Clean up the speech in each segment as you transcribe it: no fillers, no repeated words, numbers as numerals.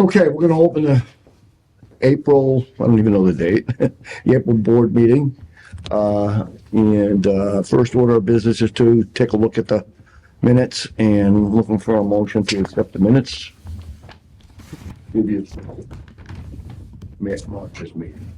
Okay, we're gonna open the April, I don't even know the date, the April board meeting. First order of business is to take a look at the minutes and looking for a motion to accept the minutes. Previous March's meeting.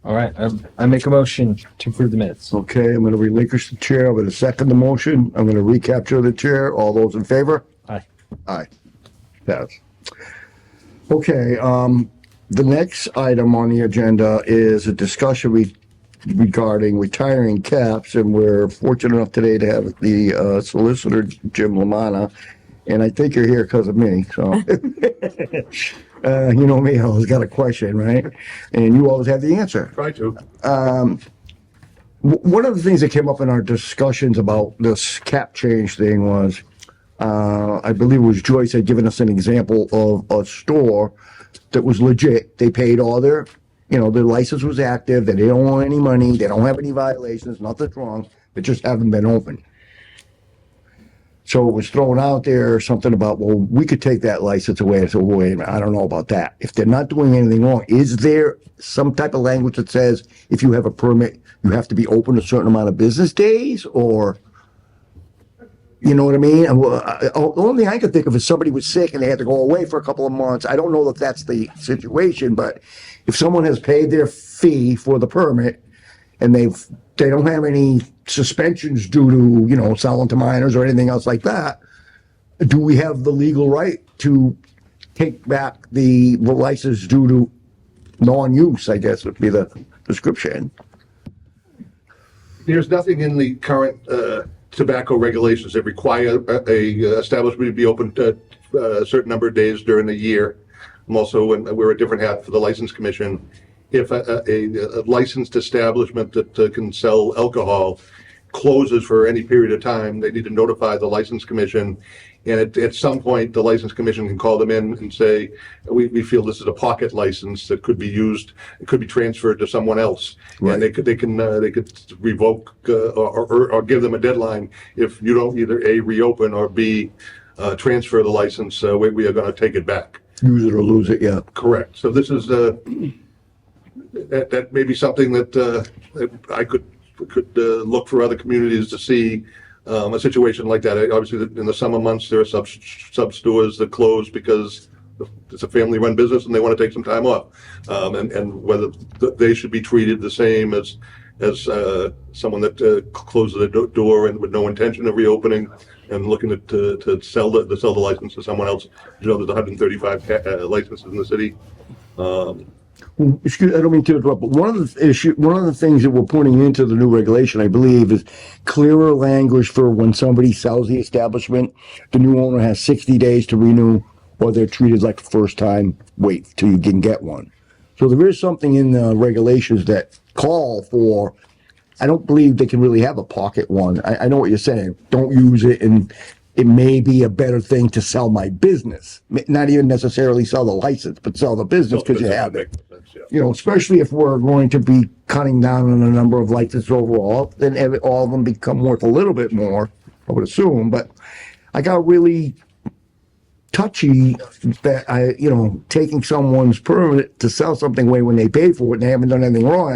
All right, I make a motion to approve the minutes. Okay, I'm gonna relinquish the chair. I'm gonna second the motion. I'm gonna recapture the chair. All those in favor? Aye. Aye. Pass. Okay, the next item on the agenda is a discussion regarding retiring caps, and we're fortunate enough today to have the solicitor, Jim Lamanna, and I think you're here because of me, so. You know me, I always got a question, right? And you always have the answer. Try to. One of the things that came up in our discussions about this cap change thing was, I believe it was Joyce had given us an example of a store that was legit. They paid all their license was active, that they don't owe any money, they don't have any violations, nothing's wrong, they just haven't been open. So it was thrown out there, something about, well, we could take that license away. I said, well, wait a minute, I don't know about that. If they're not doing anything wrong, is there some type of language that says if you have a permit, you have to be open a certain amount of business days, or, you know what I mean? The only thing I could think of is somebody was sick and they had to go away for a couple of months. I don't know if that's the situation, but if someone has paid their fee for the permit and they don't have any suspensions due to, selling to minors or anything else like that, do we have the legal right to take back the license due to non-use, I guess would be the description? There's nothing in the current tobacco regulations that require a establishment to be open a certain number of days during the year. I'm also, we're a different hat for the License Commission. If a licensed establishment that can sell alcohol closes for any period of time, they need to notify the License Commission. And at some point, the License Commission can call them in and say, we feel this is a pocket license that could be used, it could be transferred to someone else. Right. And they could revoke or give them a deadline if you don't either A, reopen, or B, transfer the license. We are going to take it back. Use it or lose it, yeah. Correct. So this is that may be something that I could look for other communities to see a situation like that. Obviously, in the summer months, there are sub stores that close because it's a family-run business and they want to take some time off, and whether they should be treated the same as someone that closes the door and with no intention of reopening and looking to sell the license to someone else. There's 135 licenses in the city. Excuse, I don't mean to interrupt, but one of the things that we're putting into the new regulation, I believe, is clearer language for when somebody sells the establishment. The new owner has 60 days to renew, or they're treated like a first-time wait till you can get one. So there is something in the regulations that call for. I don't believe they can really have a pocket one. I know what you're saying. Don't use it, and it may be a better thing to sell my business, not even necessarily sell the license, but sell the business because you have it. Especially if we're going to be cutting down on the number of licenses overall, then all of them become worth a little bit more, I would assume. But I got really touchy that taking someone's permit to sell something away when they paid for it and they haven't done anything wrong.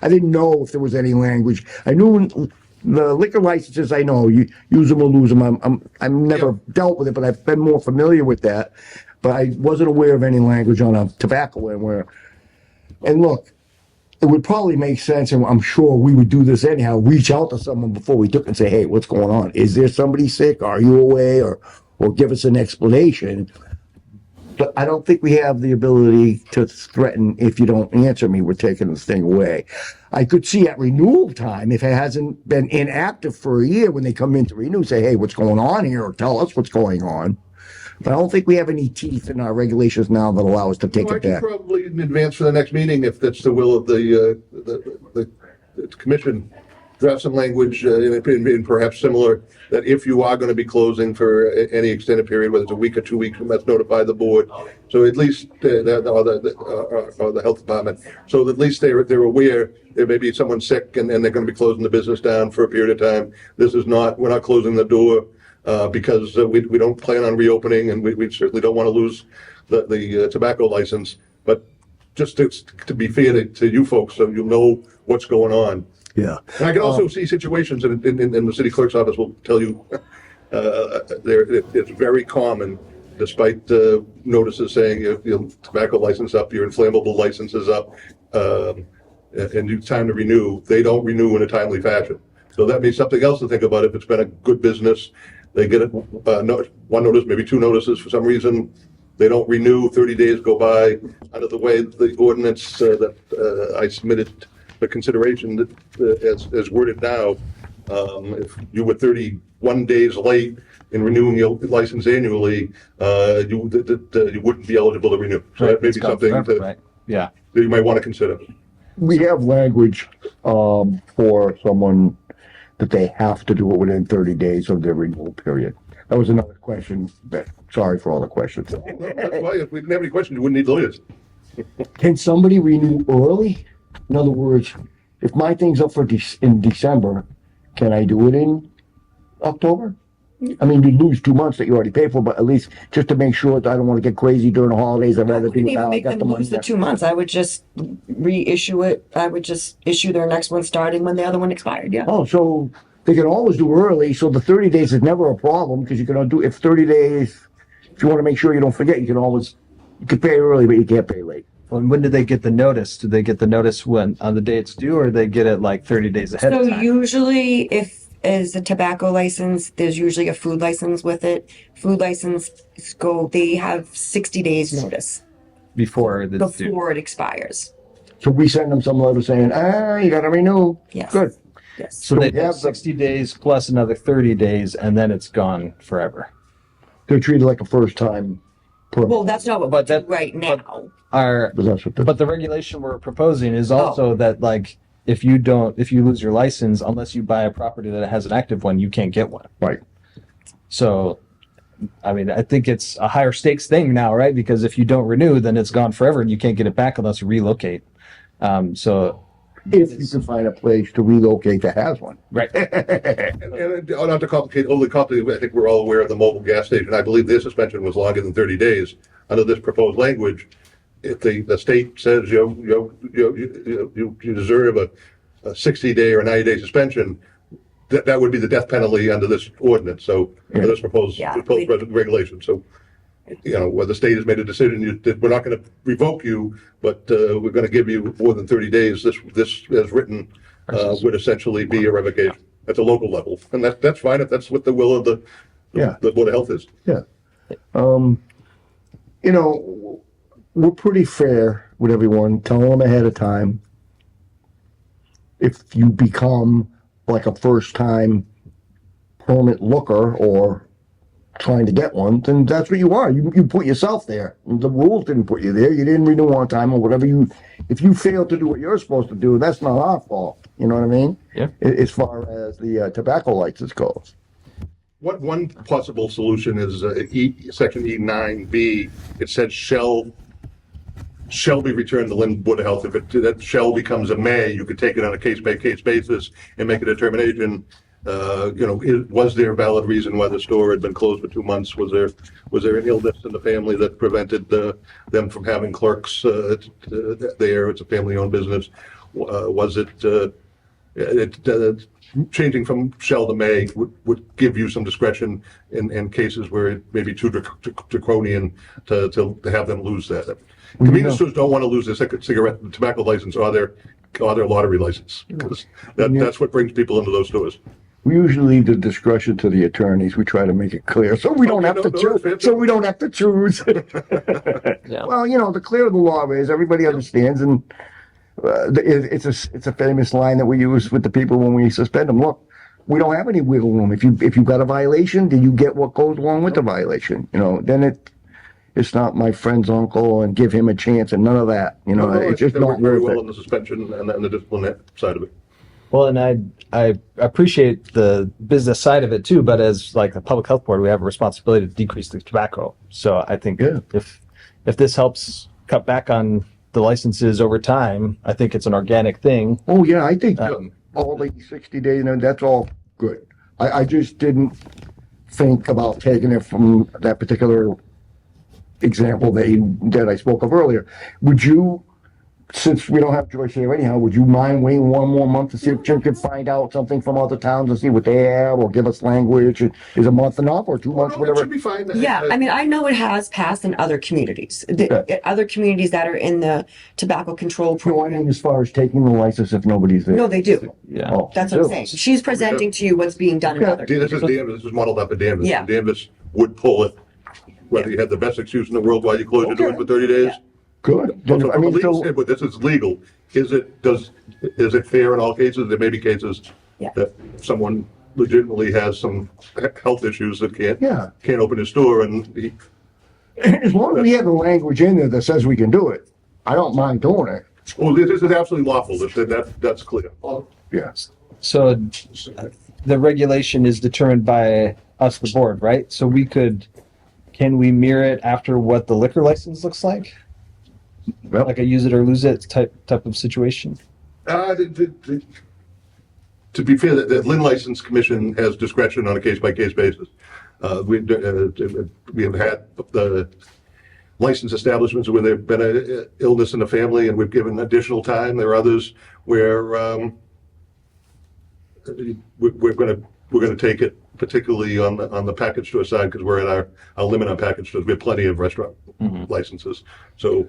I didn't know if there was any language. I knew the liquor licenses, I know you use them or lose them. I've never dealt with it, but I've been more familiar with that. But I wasn't aware of any language on a tobacco one and look, it would probably make sense, and I'm sure we would do this anyhow, reach out to someone before we took and say, hey, what's going on? Is there somebody sick? Are you away? Or give us an explanation. But I don't think we have the ability to threaten, if you don't answer me, we're taking this thing away. I could see at renewal time, if it hasn't been inactive for a year, when they come in to renew, say, hey, what's going on here? Or tell us what's going on. But I don't think we have any teeth in our regulations now that allow us to take it back. Probably in advance for the next meeting, if that's the will of the the commission draft some language in perhaps similar, that if you are going to be closing for any extended period, whether it's a week or 2 weeks, you must notify the board. So at least or the health department, so at least they're aware there may be someone sick and they're going to be closing the business down for a period of time. We're not closing the door because we don't plan on reopening, and we certainly don't want to lose the tobacco license. But just to be fair to you folks, so you know what's going on. Yeah. And I can also see situations, and in the city clerk's office will tell you, it's very common, despite notices saying your tobacco license up, your inflammable license is up, and it's time to renew, they don't renew in a timely fashion. So that means something else to think about. If it's been a good business, they get one notice, maybe 2 notices for some reason, they don't renew, 30 days go by. Under the way the ordinance that I submitted for consideration that as worded now, if you were 31 days late in renewing your license annually, you wouldn't be eligible to renew. So that may be something that you might want to consider. We have language for someone that they have to do it within 30 days of their renewal period. That was another question. Sorry for all the questions. That's why if we didn't have any questions, you wouldn't need lawyers. Can somebody renew early? In other words, if my thing's up for in December, can I do it in October? I mean, you lose 2 months that you already paid for, but at least just to make sure that I don't want to get crazy during the holidays. I'd rather do it now. I Make got them the money lose the there. 2 months. I would just reissue it. I would just issue their next one starting when the other one expired. Yeah. Oh, so they can always do early. So the 30 days is never a problem because you can do if 30 days. If you want to make sure you don't forget, you can pay early, but you can't pay late. And when do they get the notice? Do they get the notice when on the day it's due, or they get it like 30 days ahead So of time? usually if is a tobacco license, there's usually a food license with it. Food license they have 60 days notice Before the due. before it expires. So we send them some letter saying, you got to renew. Yes. Good. Yes. So they we have have 60 days plus another 30 days, and then it's gone forever. They're treated like a first time permit. Well, that's not what But we that- do right now. But that's what But the regulation we're proposing is Oh. also that, like, if you lose your license, unless you buy a property that has an active one, you can't get one. right. So, I mean, I think it's a higher stakes thing now, right? Because if you don't renew, then it's gone forever and you can't get it back unless you relocate. So, If you can find a place to relocate that has one. right. And not to overly complicate, I think we're all aware of the mobile gas station. I believe their suspension was longer than 30 days. Under this proposed language, if the state says you deserve a 60-day or 90-day suspension, that would be the death penalty under this ordinance. So under this proposed regulation. So where the state has made a decision that we're not going to revoke you, but we're going to give you more than 30 days. This as written would essentially be a revocation at the local level, and that's fine if that's what the will of the Board of Health is. Yeah. We're pretty fair with everyone. Tell them ahead of time. If you become like a first time permit looker or trying to get one, then that's what you are. You put yourself there. The rules didn't put you there. You didn't renew on time or whatever. If you fail to do what you're supposed to do, that's not our fault. You know what I mean? Yeah. As far as the tobacco license goes. What one possible solution is section E9B. It said shall be returned to Lynn Board of Health. If that shall becomes a may, you could take it on a case-by-case basis and make a determination. Was there a valid reason why the store had been closed for 2 months? Was there an illness in the family that prevented them from having clerks there? It's a family-owned business. Was it changing from shall to may would give you some discretion in cases where it may be too draconian to have them lose that. Convenience stores don't want to lose their cigarette and tobacco license or their lottery license, because that's what brings people into those stores. We usually leave the discretion to the attorneys. We try to make it clear, so we don't have to choose. So we don't have to choose. Yeah. Well, the clearer the law is, everybody understands, and it's a famous line that we use with the people when we suspend them. Look, we don't have any wiggle room. If you got a violation, then you get what goes along with the violation. Then it's not my friend's uncle and give him a chance and none of that. It's just They not work very worth well it. in the suspension and the discipline side of it. Well, and I appreciate the business side of it too, but as like the public health board, we have a responsibility to decrease the tobacco. So I think Yeah. if this helps cut back on the licenses over time, I think it's an organic thing. Oh, yeah, I think Um, all the 60 days, and that's all good. I just didn't think about taking it from that particular example that I spoke of earlier. Would you, since we don't have Joyce here anyhow, would you mind waiting one more month to see if Jim can find out something from other towns and see what they have, or give us language? Is a month enough, or 2 months, It whatever? should be fine. Yeah, I mean, I know it has passed in other communities, other communities that are in the tobacco control No, I program. mean, as far as taking the license if nobody's there. No, they do. Yeah. Oh, That's what I'm do. saying. She's presenting to you what's being done in Okay. other. See, this is Danvers, this is modeled after Danvers. Yeah. Danvers would pull it, whether you had the best excuse in the world why you close your doors for 30 days. Yeah. Good. So Then, I from a mean, legal so, standpoint, this is legal. Is it fair in all cases? There may be cases Yeah. that someone legitimately has some health issues that Yeah. can't open his store and he, as long as we have the language in there that says we can do it, I don't mind doing it. oh, this is absolutely lawful. That's clear. Yes. So the regulation is determined by us, the board, right? So can we mirror it after what the liquor license looks like? Well, Like a use it or lose it type of situation? To be fair, the Lynn License Commission has discretion on a case-by-case basis. We have had the licensed establishments where there've been an illness in the family and we've given additional time. There are others where we're gonna take it, particularly on the package store side, because we're at our limit on package stores. We have plenty of restaurant licenses, so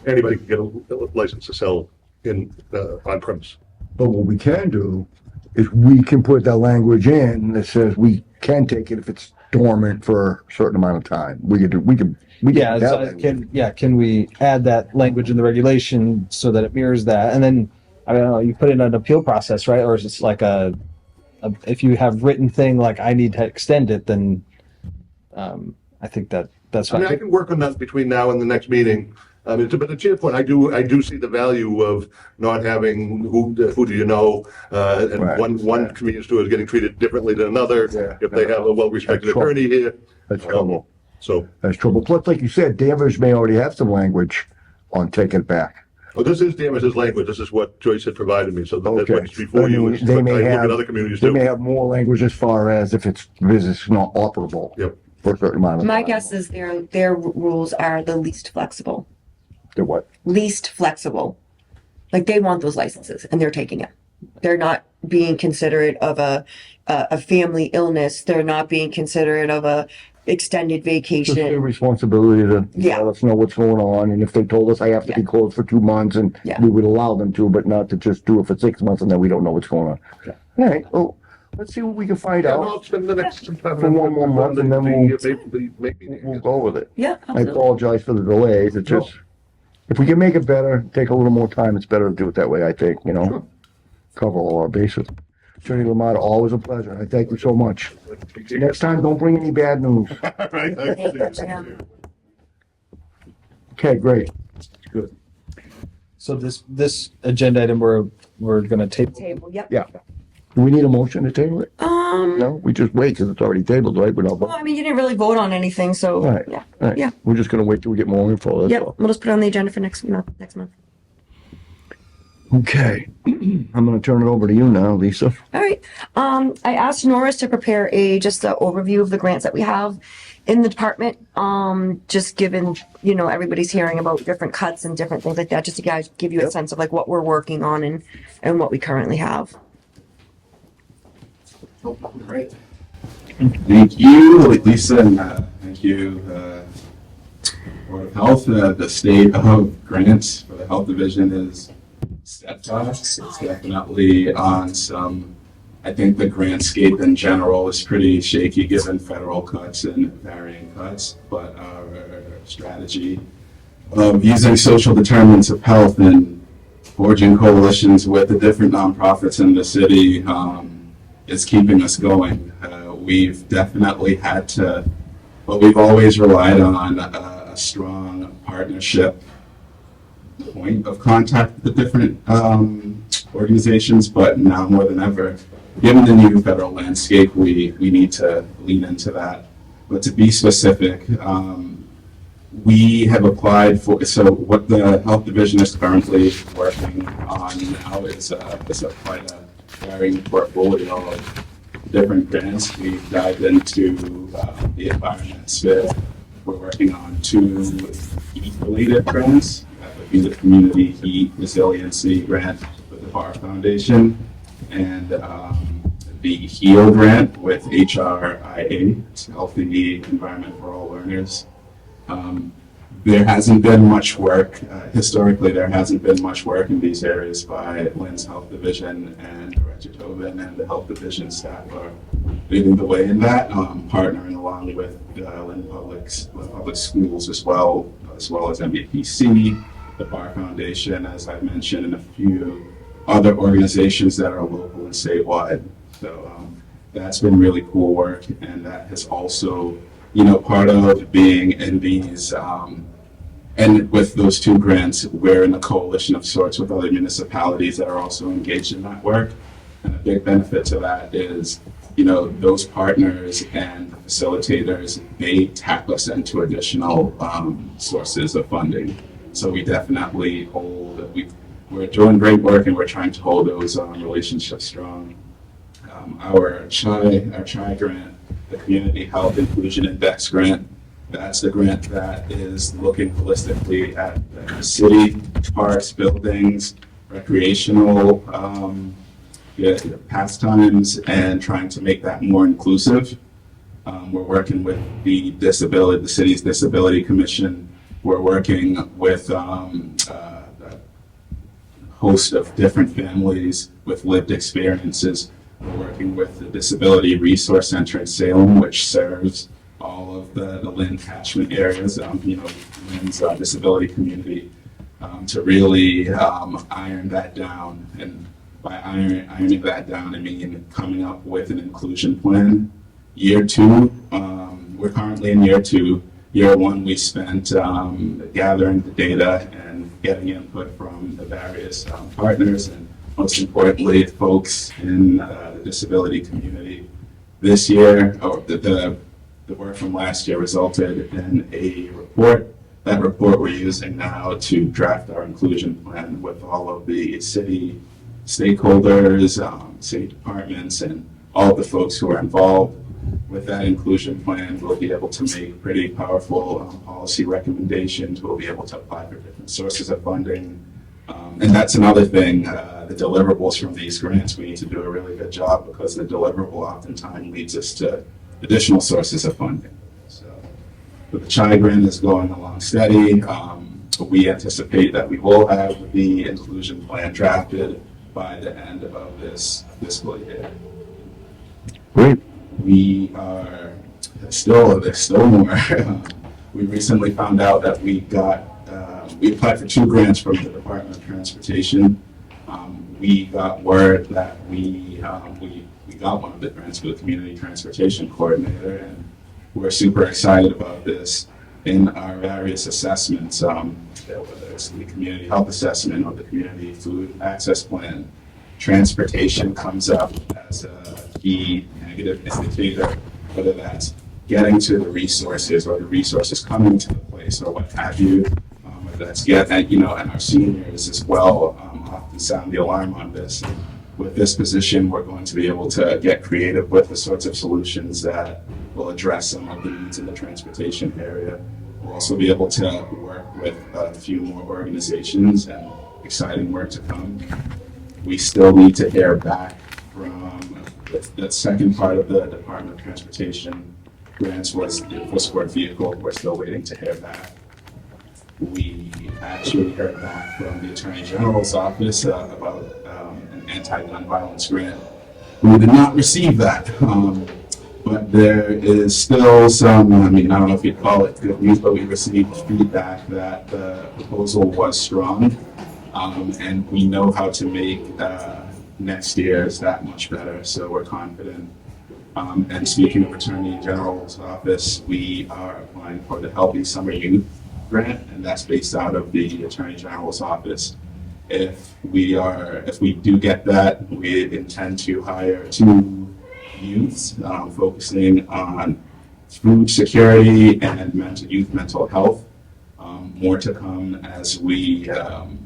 anybody can get a license to sell in on premise. but what we can do is we can put that language in that says we can take it if it's dormant for a certain amount of time. We could Yeah, have that so language. can we add that language in the regulation so that it mirrors that? And then, I don't know, you put in an appeal process, right? Or is it like if you have written thing like I need to extend it, then I think that's I fine. mean, I can work on that between now and the next meeting. But to your point, I do see the value of not having who do you know, and Right. one convenience store is getting treated differently than another. Yeah. If they have a well-respected That's trouble. attorney here. That's trouble. So, That's trouble. Plus, like you said, Danvers may already have some language on taking it back. well, this is Danvers' language. This is what Joyce had provided me. So that's Okay. what's before I you. mean, is they what may I look have- at other communities They do. may have more language as far as if it's business not operable Yep. for a certain amount of time. My guess is their rules are the least flexible. They're what? Least flexible. Like they want those licenses and they're taking it. They're not being considerate of a family illness. They're not being considerate of a extended It's their vacation. responsibility to Yeah. let us know what's going on, and if they told us I have to be Yeah. closed for 2 months, and Yeah. we would allow them to, but not to just do it for 6 months and then we don't know what's going on. Yeah. All right, well, let's see what we can find Yeah, out. no, I'll spend the next time. For one more month, and then We'll go with it. Yeah, I absolutely. apologize for the delays. It's just, if we can make it better, take a little more time, it's better to do it that way, I think, you know? Sure. Cover all our bases. Attorney Lamar, always a pleasure. I thank you so much. Next time, don't bring any bad news. Right, Yeah. Okay, great. Good. So this agenda item we're gonna table. Table, yep. Yeah. Do we need a motion to table it? Um, No, we just wait because it's already tabled, right? We're not well, voting. I mean, you didn't really vote on anything, so, Right. yeah. Right. Yeah. We're just gonna wait till we get more info, that's Yep, all. we'll just put it on the agenda for next month. Okay. I'm gonna turn it over to you now, Lisa. All right. I asked Norris to prepare just an overview of the grants that we have in the department. Just given, everybody's hearing about different cuts and different things like that, just to guys give you a Yep. sense of like what we're working on and what we currently have. Thank you, Lisa, and thank you, Board of Health. The state of grants for the health division is steadfast. It's definitely on some, I think the grantscape in general is pretty shaky given federal cuts and varying cuts, but our strategy of using social determinants of health and forging coalitions with the different nonprofits in the city is keeping us going. We've definitely had to, but we've always relied on a strong partnership point of contact with the different organizations, but now more than ever, given the new federal landscape, we need to lean into that. But to be specific, we have applied for, so what the health division is currently working on now is quite a varying portfolio of different grants. We've dived into the environment sphere. We're working on 2 heat-related grants. That would be the Community Heat Resiliency Grant with the Bar Foundation, and the HEAL grant with HRIA, it's Healthy Environment for All Learners. There hasn't been much work, historically there hasn't been much work in these areas by Lynn's Health Division, and Director Tobin and the Health Division staff are leading the way in that, partnering along with Lynn Public Schools as well as MBPC, the Bar Foundation, as I mentioned, and a few other organizations that are local and statewide. So that's been really cool work, and that has also, part of being in these, and with those 2 grants, we're in a coalition of sorts with other municipalities that are also engaged in that work. And a big benefit to that is, those partners and facilitators, they tap us into additional sources of funding. So we definitely we're doing great work, and we're trying to hold those relationships strong. Our CHI grant, the Community Health Inclusion Index grant, that's the grant that is looking holistically at the city, parks, buildings, recreational pastimes, and trying to make that more inclusive. We're working with the city's Disability Commission. We're working with a host of different families with lived experiences. We're working with the Disability Resource Center in Salem, which serves all of the Lynn catchment areas, Lynn's disability community, to really iron that down. And by ironing that down, I mean coming up with an inclusion plan. Year 2, we're currently in year 2. Year 1, we spent gathering the data and getting input from the various partners, and most importantly, folks in the disability community. This year, the work from last year resulted in a report. That report we're using now to draft our inclusion plan with all of the city stakeholders, city departments, and all of the folks who are involved. With that inclusion plan, we'll be able to make pretty powerful policy recommendations. We'll be able to apply for different sources of funding. And that's another thing, the deliverables from these grants, we need to do a really good job, because the deliverable oftentimes leads us to additional sources of funding. So, but the CHI grant is going along steady. We anticipate that we will have the inclusion plan drafted by the end of this fiscal year. Great. We are there's still more. We recently found out that we applied for 2 grants from the Department of Transportation. We got word that we got one of the grants for the Community Transportation Coordinator, and we're super excited about this. In our various assessments, whether it's the Community Health Assessment or the Community Food Access Plan, transportation comes up as a key negative indicator, whether that's getting to the resources or the resources coming to the place or what have you. Whether that's and our seniors as well often sound the alarm on this. With this position, we're going to be able to get creative with the sorts of solutions that will address some of the needs in the transportation area. We'll also be able to work with a few more organizations, and exciting work to come. We still need to hear back from the second part of the Department of Transportation grants was the full sport vehicle. We're still waiting to hear back. We actually heard back from the Attorney General's office about an anti-gun violence grant. We did not receive that, but there is still some, I don't know if you'd call it good news, but we received feedback that the proposal was strong, and we know how to make next year's that much better, so we're confident. And speaking of Attorney General's office, we are applying for the Healthy Summer Youth grant, and that's based out of the Attorney General's office. If we do get that, we intend to hire 2 youths focusing on food security and youth mental health. More to come as we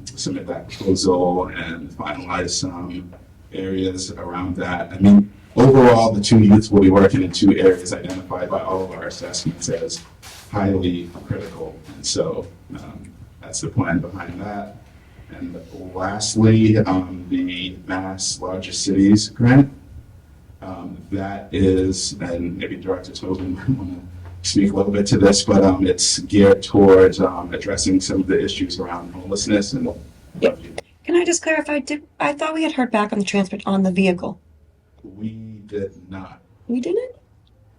submit that proposal and finalize some areas around that. I mean, overall, the 2 youths will be working in 2 areas identified by all of our assessments as highly critical. And so that's the plan behind that. And lastly, the Mass Largest Cities grant. That is, and maybe Director Tobin might want to speak a little bit to this, but it's geared towards addressing some of the issues around homelessness and. Yep. Can I just clarify? I thought we had heard back on the transport on the vehicle. We did not. We didn't?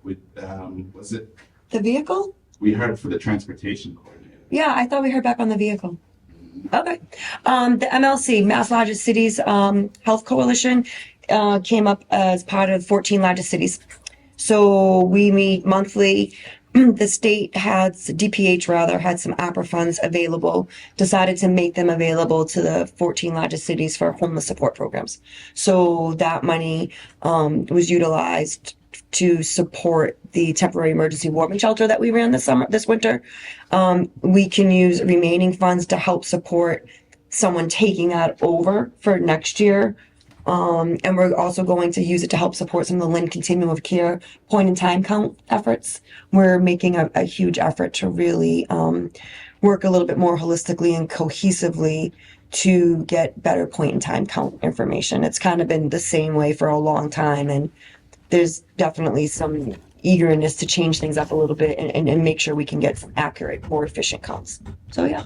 Was it? The vehicle? We heard for the transportation coordinator. Yeah, I thought we heard back on the vehicle. Okay. The MLC, Mass Largest Cities Health Coalition, came up as part of 14 largest cities. So we meet monthly. The state DPH rather, had some APRA funds available, decided to make them available to the 14 largest cities for homeless support programs. So that money was utilized to support the temporary emergency warming shelter that we ran this winter. We can use remaining funds to help support someone taking that over for next year. And we're also going to use it to help support some of the Lynn Continuum of Care point in time count efforts. We're making a huge effort to really work a little bit more holistically and cohesively to get better point in time count information. It's kind of been the same way for a long time, and there's definitely some eagerness to change things up a little bit and make sure we can get some accurate, more efficient counts. So yeah.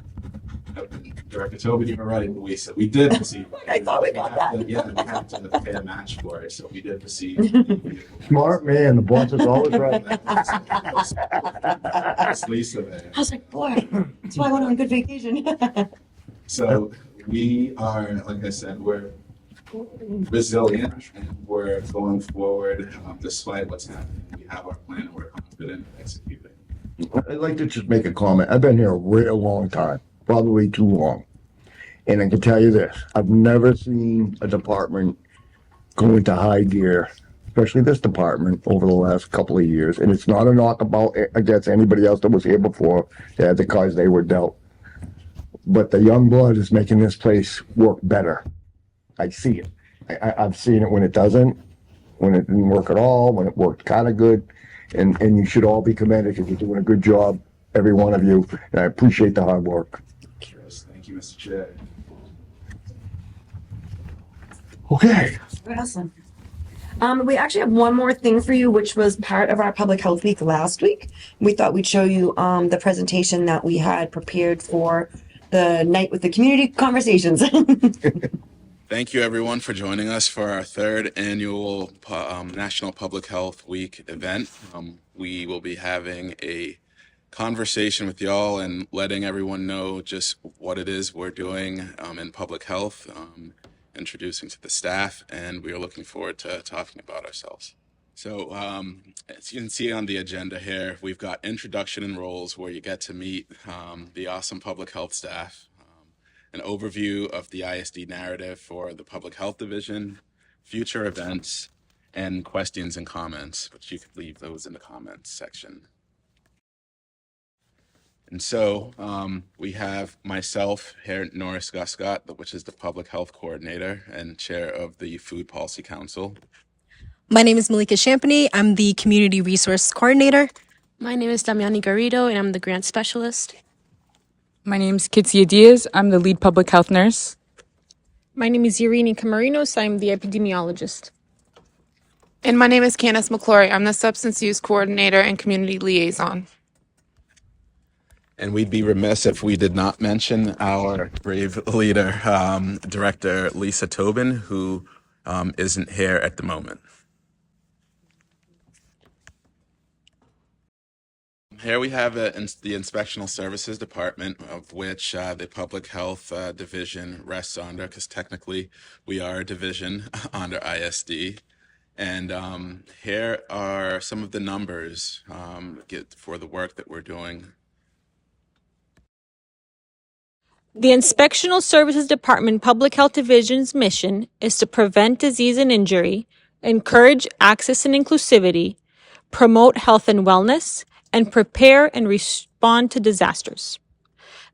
Director Tobin, you were right, Louisa. We did receive. I thought we got that. Yeah, we have to pay a match for it, so we did receive. Smart man, the boss is always right. That's Lisa there. I was like, boy, that's why I went on a good vacation. So we are, like I said, we're resilient and we're going forward despite what's happening. We have our plan and we're confident in executing. I'd like to just make a comment. I've been here a real long time, probably too long. And I can tell you this, I've never seen a department go into high gear, especially this department, over the last couple of years. And it's not a knock against anybody else that was here before. They had the cards they were dealt. But the young blood is making this place work better. I see it. I've seen it when it doesn't, when it didn't work at all, when it worked kind of good. And you should all be commended because you're doing a good job, every one of you. And I appreciate the hard work. Yes, thank you, Mr. Chair. Okay. Awesome. We actually have one more thing for you, which was part of our Public Health Week last week. We thought we'd show you the presentation that we had prepared for the night with the community conversations. Thank you, everyone, for joining us for our 3rd annual National Public Health Week event. We will be having a conversation with y'all and letting everyone know just what it is we're doing in public health, introducing to the staff, and we are looking forward to talking about ourselves. So as you can see on the agenda here, we've got introduction and roles where you get to meet the awesome public health staff, an overview of the ISD narrative for the Public Health Division, future events, and questions and comments, which you could leave those in the comments section. And so we have myself here, Norris Guscott, which is the Public Health Coordinator and Chair of the Food Policy Council. My name is Malika Champagny. I'm the Community Resource Coordinator. My name is Damiani Garrido, and I'm the Grant Specialist. My name is Kitsia Diaz. I'm the lead public health nurse. My name is Irini Camarinos. I'm the epidemiologist. And my name is Candace McClory. I'm the substance use coordinator and community liaison. And we'd be remiss if we did not mention our brave leader, Director Lisa Tobin, who isn't here at the moment. Here we have the Inspectional Services Department, of which the Public Health Division rests under, because technically we are a division under ISD. And here are some of the numbers for the work that we're doing. The Inspectional Services Department Public Health Division's mission is to prevent disease and injury, encourage access and inclusivity, promote health and wellness, and prepare and respond to disasters.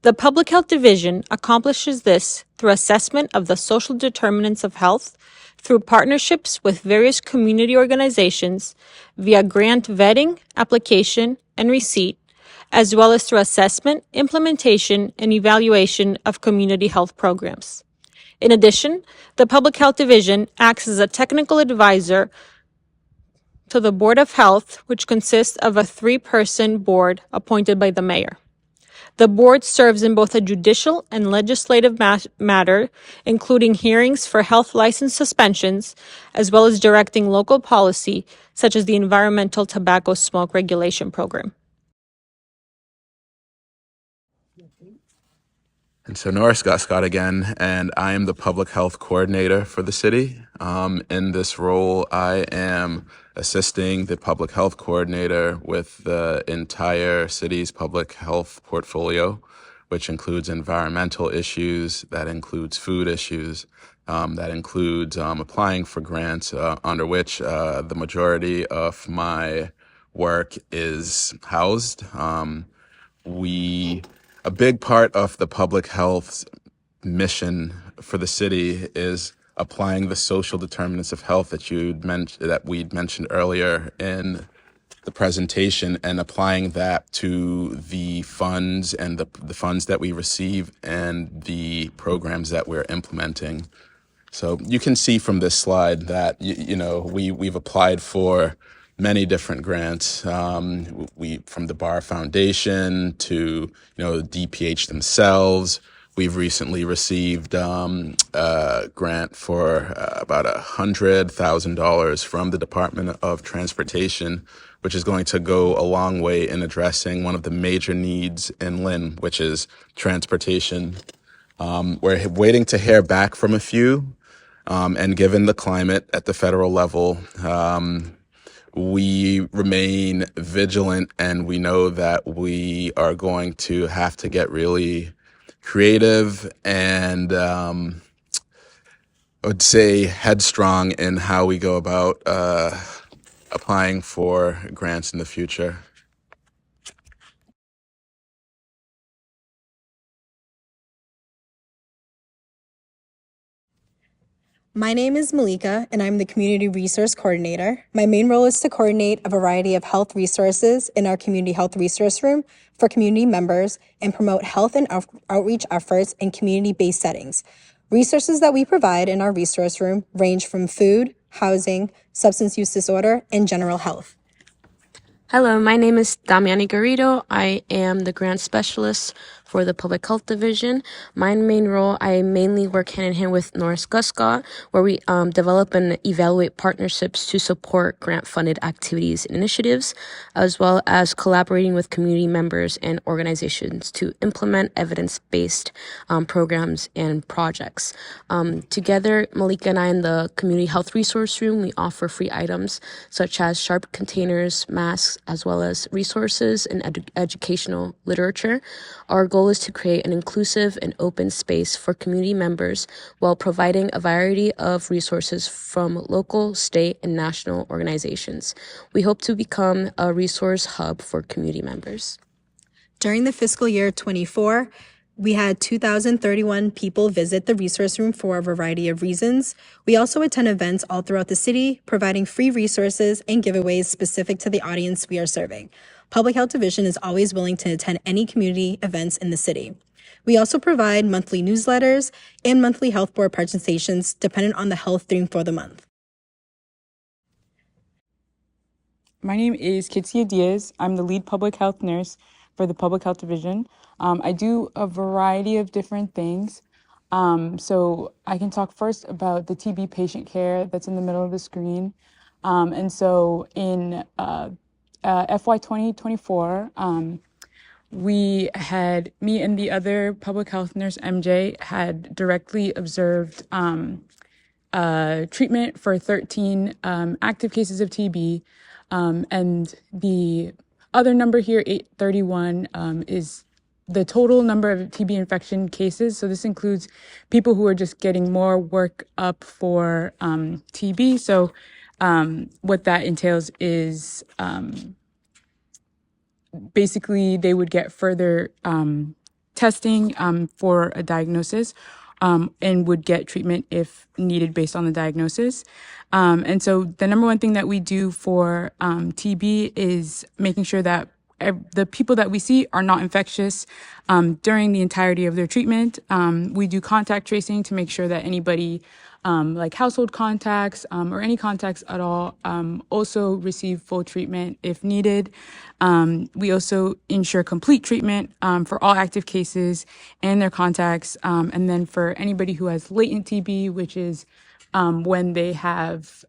The Public Health Division accomplishes this through assessment of the social determinants of health, through partnerships with various community organizations, via grant vetting, application, and receipt, as well as through assessment, implementation, and evaluation of community health programs. In addition, the Public Health Division acts as a technical advisor to the Board of Health, which consists of a 3-person board appointed by the mayor. The board serves in both a judicial and legislative matter, including hearings for health license suspensions, as well as directing local policy, such as the Environmental Tobacco Smoke Regulation Program. And so Norris Scott again, and I am the public health coordinator for the city. In this role, I am assisting the public health coordinator with the entire city's public health portfolio, which includes environmental issues, that includes food issues, that includes applying for grants, under which the majority of my work is housed. A big part of the public health mission for the city is applying the social determinants of health that we'd mentioned earlier in the presentation, and applying that to the funds and the funds that we receive and the programs that we're implementing. So you can see from this slide that we've applied for many different grants. We from the Bar Foundation to the DPH themselves. We've recently received a grant for about $100,000 from the Department of Transportation, which is going to go a long way in addressing one of the major needs in Lynn, which is transportation. We're waiting to hear back from a few, and given the climate at the federal level, we remain vigilant, and we know that we are going to have to get really creative and I would say headstrong in how we go about applying for grants in the future. My name is Malika, and I'm the Community Resource Coordinator. My main role is to coordinate a variety of health resources in our Community Health Resource Room for community members and promote health and outreach efforts in community-based settings. Resources that we provide in our resource room range from food, housing, substance use disorder, and general health. Hello, my name is Damiani Garrido. I am the grant specialist for the Public Health Division. My main role, I mainly work hand in hand with Norris Scott, where we develop and evaluate partnerships to support grant-funded activities and initiatives, as well as collaborating with community members and organizations to implement evidence-based programs and projects. Together, Malika and I in the Community Health Resource Room, we offer free items such as sharp containers, masks, as well as resources and educational literature. Our goal is to create an inclusive and open space for community members while providing a variety of resources from local, state, and national organizations. We hope to become a resource hub for community members. During the fiscal year 24, we had 2,031 people visit the resource room for a variety of reasons. We also attend events all throughout the city, providing free resources and giveaways specific to the audience we are serving. Public Health Division is always willing to attend any community events in the city. We also provide monthly newsletters and monthly health board presentations dependent on the health theme for the month. My name is Kitsia Diaz. I'm the lead public health nurse for the Public Health Division. I do a variety of different things. So I can talk first about the TB patient care that's in the middle of the screen. And so in FY 2024, me and the other public health nurse, MJ, had directly observed treatment for 13 active cases of TB. And the other number here, 831, is the total number of TB infection cases. So this includes people who are just getting more work up for TB. So what that entails is basically they would get further testing for a diagnosis and would get treatment if needed based on the diagnosis. And so the number one thing that we do for TB is making sure that the people that we see are not infectious during the entirety of their treatment. We do contact tracing to make sure that anybody like household contacts or any contacts at all also receive full treatment if needed. We also ensure complete treatment for all active cases and their contacts. And then for anybody who has latent TB, which is when they have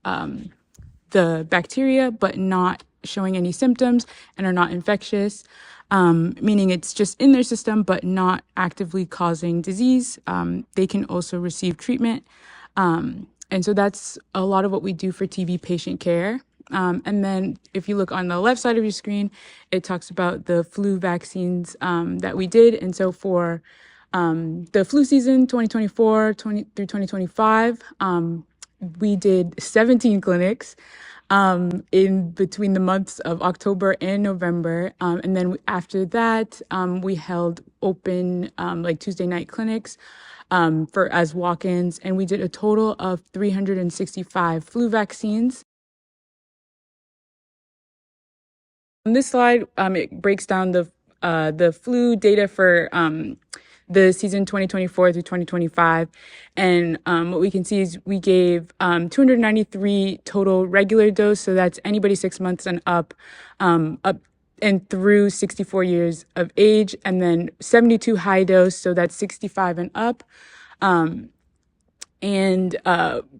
the bacteria but not showing any symptoms and are not infectious, meaning it's just in their system but not actively causing disease, they can also receive treatment. And so that's a lot of what we do for TB patient care. And then if you look on the left side of your screen, it talks about the flu vaccines that we did. And so for the flu season 2024 through 2025, we did 17 clinics in between the months of October and November. And then after that, we held open like Tuesday night clinics for as walk-ins, and we did a total of 365 flu vaccines. On this slide, it breaks down the flu data for the season 2024 through 2025. And what we can see is we gave 293 total regular dose. So that's anybody 6 months and up and through 64 years of age. And then 72 high dose. So that's 65 and up. And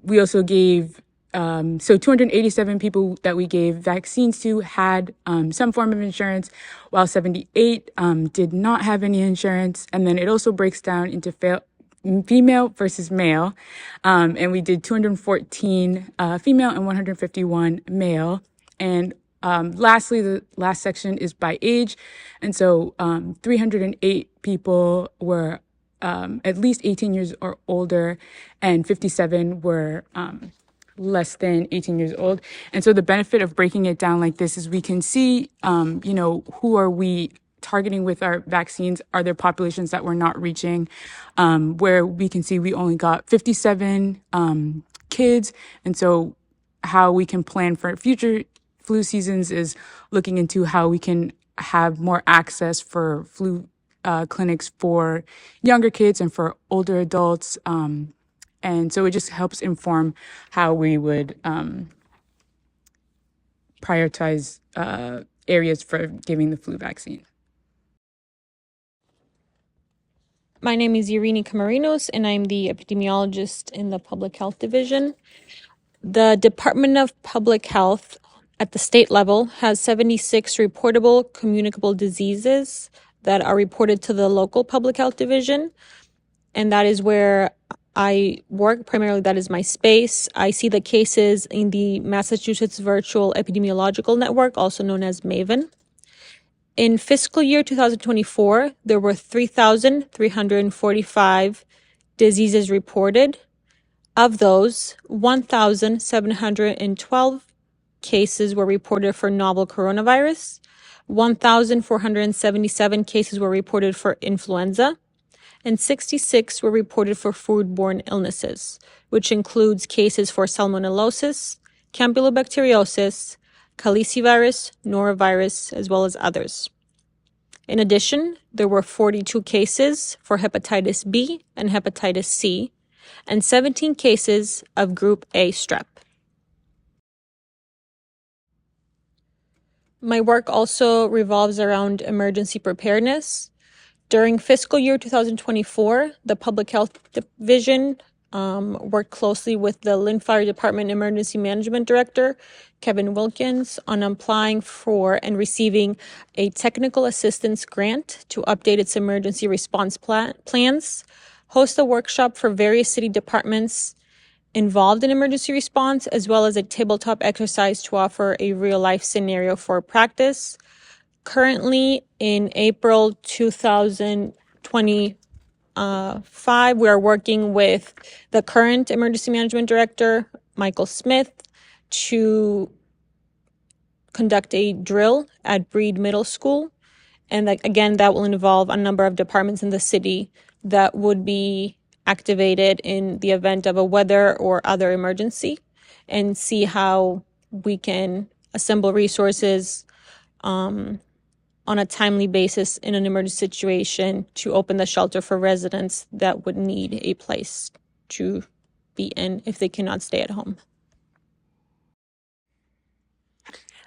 we also gave so 287 people that we gave vaccines to had some form of insurance, while 78 did not have any insurance. And then it also breaks down into female versus male. And we did 214 female and 151 male. And lastly, the last section is by age. And so 308 people were at least 18 years or older, and 57 were less than 18 years old. And so the benefit of breaking it down like this is we can see, who are we targeting with our vaccines? Are there populations that we're not reaching? Where we can see we only got 57 kids. And so how we can plan for future flu seasons is looking into how we can have more access for flu clinics for younger kids and for older adults. And so it just helps inform how we would prioritize areas for giving the flu vaccine. My name is Irini Camarinos, and I'm the epidemiologist in the Public Health Division. The Department of Public Health at the state level has 76 reportable communicable diseases that are reported to the local Public Health Division. And that is where I work. Primarily, that is my space. I see the cases in the Massachusetts Virtual Epidemiological Network, also known as MAVEN. In fiscal year 2024, there were 3,345 diseases reported. Of those, 1,712 cases were reported for novel coronavirus, 1,477 cases were reported for influenza, and 66 were reported for foodborne illnesses, which includes cases for salmonellosis, campylobacteriosis, calicivirus, norovirus, as well as others. In addition, there were 42 cases for hepatitis B and hepatitis C, and 17 cases of group A strep. My work also revolves around emergency preparedness. During fiscal year 2024, the Public Health Division worked closely with the Lynn Fire Department Emergency Management Director, Kevin Wilkins, on applying for and receiving a technical assistance grant to update its emergency response plans, host a workshop for various city departments involved in emergency response, as well as a tabletop exercise to offer a real-life scenario for practice, Currently, in April 2025, we are working with the current emergency management director, Michael Smith, to conduct a drill at Breed Middle School. And again, that will involve a number of departments in the city that would be activated in the event of a weather or other emergency, and see how we can assemble resources on a timely basis in an emergency situation to open the shelter for residents that would need a place to be in if they cannot stay at home.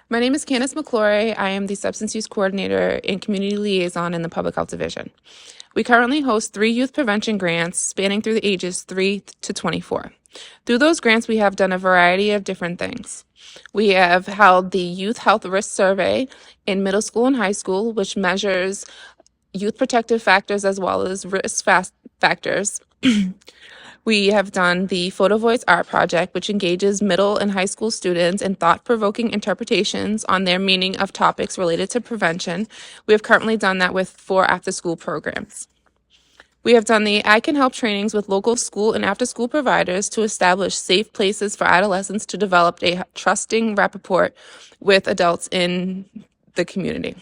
My name is Candace McClory. I am the Substance Use Coordinator and Community Liaison in the Public Health Division. We currently host 3 youth prevention grants spanning through the ages 3 to 24. Through those grants, we have done a variety of different things. We have held the Youth Health Risk Survey in middle school and high school, which measures youth protective factors as well as risk factors. We have done the Photo Voice Art Project, which engages middle and high school students in thought-provoking interpretations on their meaning of topics related to prevention. We have currently done that with 4 after-school programs. We have done the I Can Help trainings with local school and after-school providers to establish safe places for adolescents to develop a trusting rapport with adults in the community.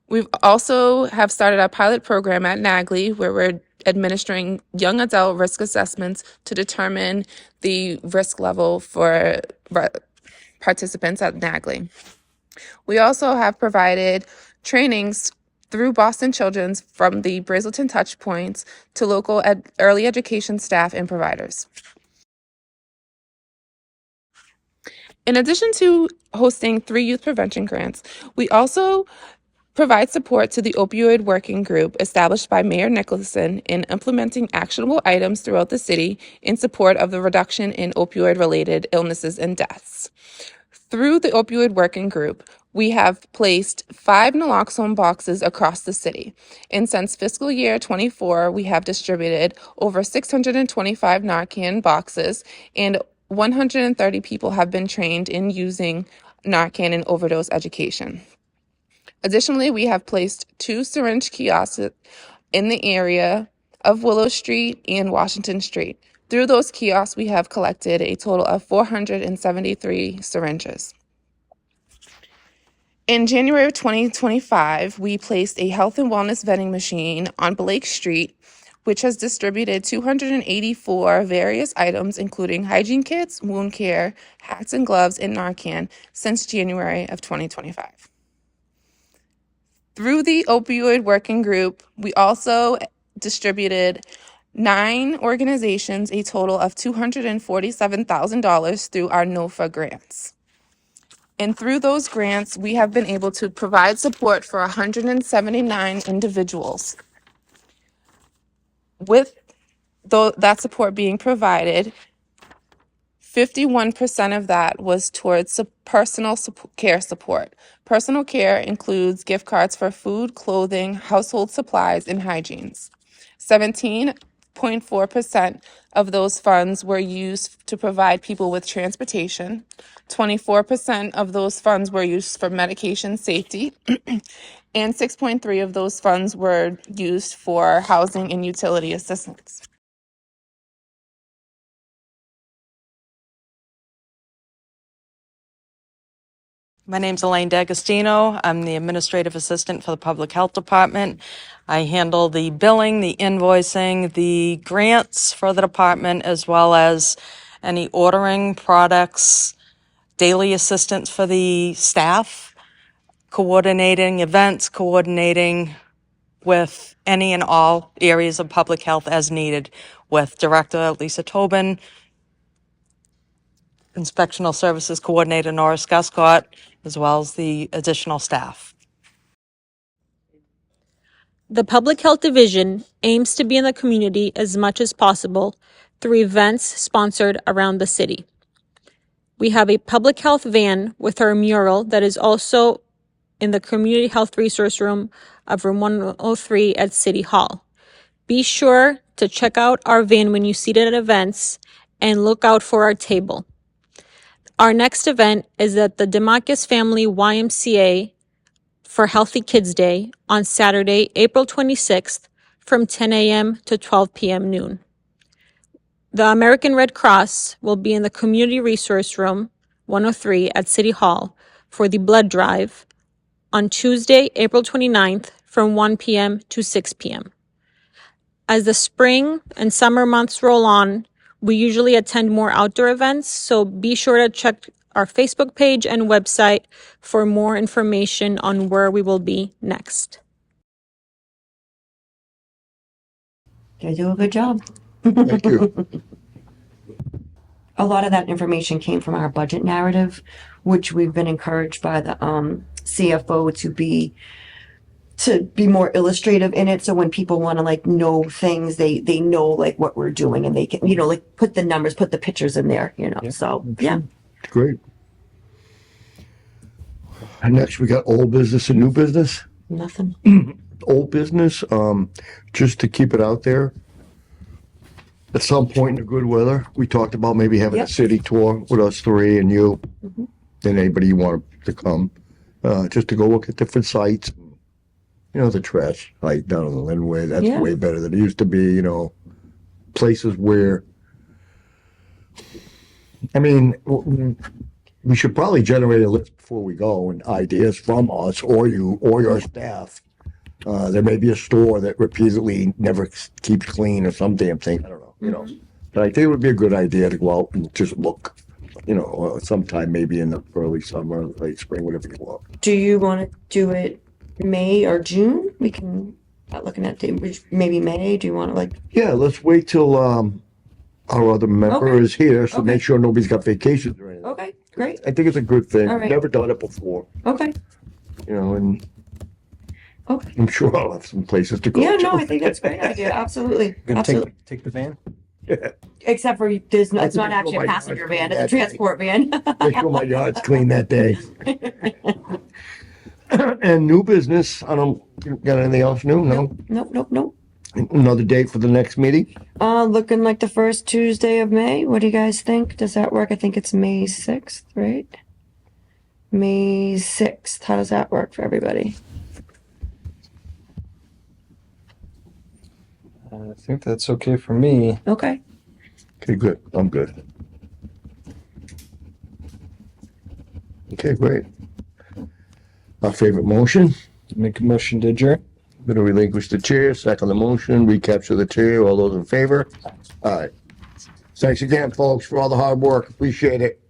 We've also have started our pilot program at NAGLY, where we're administering young adult risk assessments to determine the risk level for participants at NAGLY. We also have provided trainings through Boston Children's from the Brazelton touch points to local early education staff and providers. In addition to hosting 3 youth prevention grants, we also provide support to the opioid working group established by Mayor Nicholson in implementing actionable items throughout the city in support of the reduction in opioid-related illnesses and deaths. Through the opioid working group, we have placed 5 naloxone boxes across the city. And since fiscal year 24, we have distributed over 625 Narcan boxes, and 130 people have been trained in using Narcan in overdose education. Additionally, we have placed 2 syringe kiosks in the area of Willow Street and Washington Street. Through those kiosks, we have collected a total of 473 syringes. In January of 2025, we placed a health and wellness vending machine on Blake Street, which has distributed 284 various items, including hygiene kits, wound care, hats and gloves, and Narcan since January of 2025. Through the opioid working group, we also distributed 9 organizations a total of $247,000 through our NOFA grants. And through those grants, we have been able to provide support for 179 individuals. With that support being provided, 51% of that was towards personal care support. Personal care includes gift cards for food, clothing, household supplies, and hygienes. 17.4% of those funds were used to provide people with transportation. 24% of those funds were used for medication safety. And 6.3% of those funds were used for housing and utility assistance. My name's Elaine D'Agostino. I'm the Administrative Assistant for the Public Health Department. I handle the billing, the invoicing, the grants for the department, as well as any ordering products, daily assistance for the staff, coordinating events, coordinating with any and all areas of public health as needed with Director Lisa Tobin, Inspectional Services Coordinator Norris Guscott, as well as the additional staff. The Public Health Division aims to be in the community as much as possible through events sponsored around the city. We have a public health van with our mural that is also in the Community Health Resource Room of Room 103 at City Hall. Be sure to check out our van when you see it at events and look out for our table. Our next event is at the DeMarcus Family YMCA for Healthy Kids Day on Saturday, April 26th from 10 a.m. to 12 p.m. noon. The American Red Cross will be in the Community Resource Room 103 at City Hall for the blood drive on Tuesday, April 29th from 1 p.m. to 6 p.m. As the spring and summer months roll on, we usually attend more outdoor events, so be sure to check our Facebook page and website for more information on where we will be next. They do a good job. Thank you. A lot of that information came from our budget narrative, which we've been encouraged by the CFO to be more illustrative in it. So when people want to like know things, they know like what we're doing, and they can, you know, like put the numbers, put the pictures in there, you know. So yeah. Great. And next we got old business and new business. Nothing. Old business, just to keep it out there. At some point in the good weather, we talked about maybe having a Yep. city tour with us three and you, and anybody you want to come, just to go look at different sites. You know, the trash site down on the Linway, that's Yeah. way better than it used to be, you know, places where, I mean, we should probably generate a list before we go and ideas from us or you or your staff. There may be a store that repeatedly never keeps clean or some damn thing. I don't know, you know. But I think it would be a good idea to go out and just look, you know, sometime maybe in the early summer, late spring, whatever you want. Do you want to do it May or June? We can looking at maybe May. Do you want to like? Yeah, let's wait till our other member Okay. is here, so Okay. make sure nobody's got vacations or anything. Okay, great. I think it's a good thing. All right. Never done it before, Okay. you know, and Okay. I'm sure I'll have some places to go. Yeah, no, to. I think that's a great idea. Absolutely. Gonna Absolutely. take the van? Yeah. Except for there's no, I it's not think it's actually a my passenger yard van, it's a that day. transport van. Make sure my yard's clean that day. And new business, I don't, got anything else new? No? Nope. Another date for the next meeting? Looking like the first Tuesday of May. What do you guys think? Does that work? I think it's May 6th, right? May 6th. How does that work for everybody? I think that's okay for me. Okay. Okay, good. I'm good. Okay, great. Our favorite motion? Make a motion to adjourn. Gonna relinquish the chair, second the motion, recapture the chair. All those in favor? All right. Thanks again, folks, for all the hard work. Appreciate it.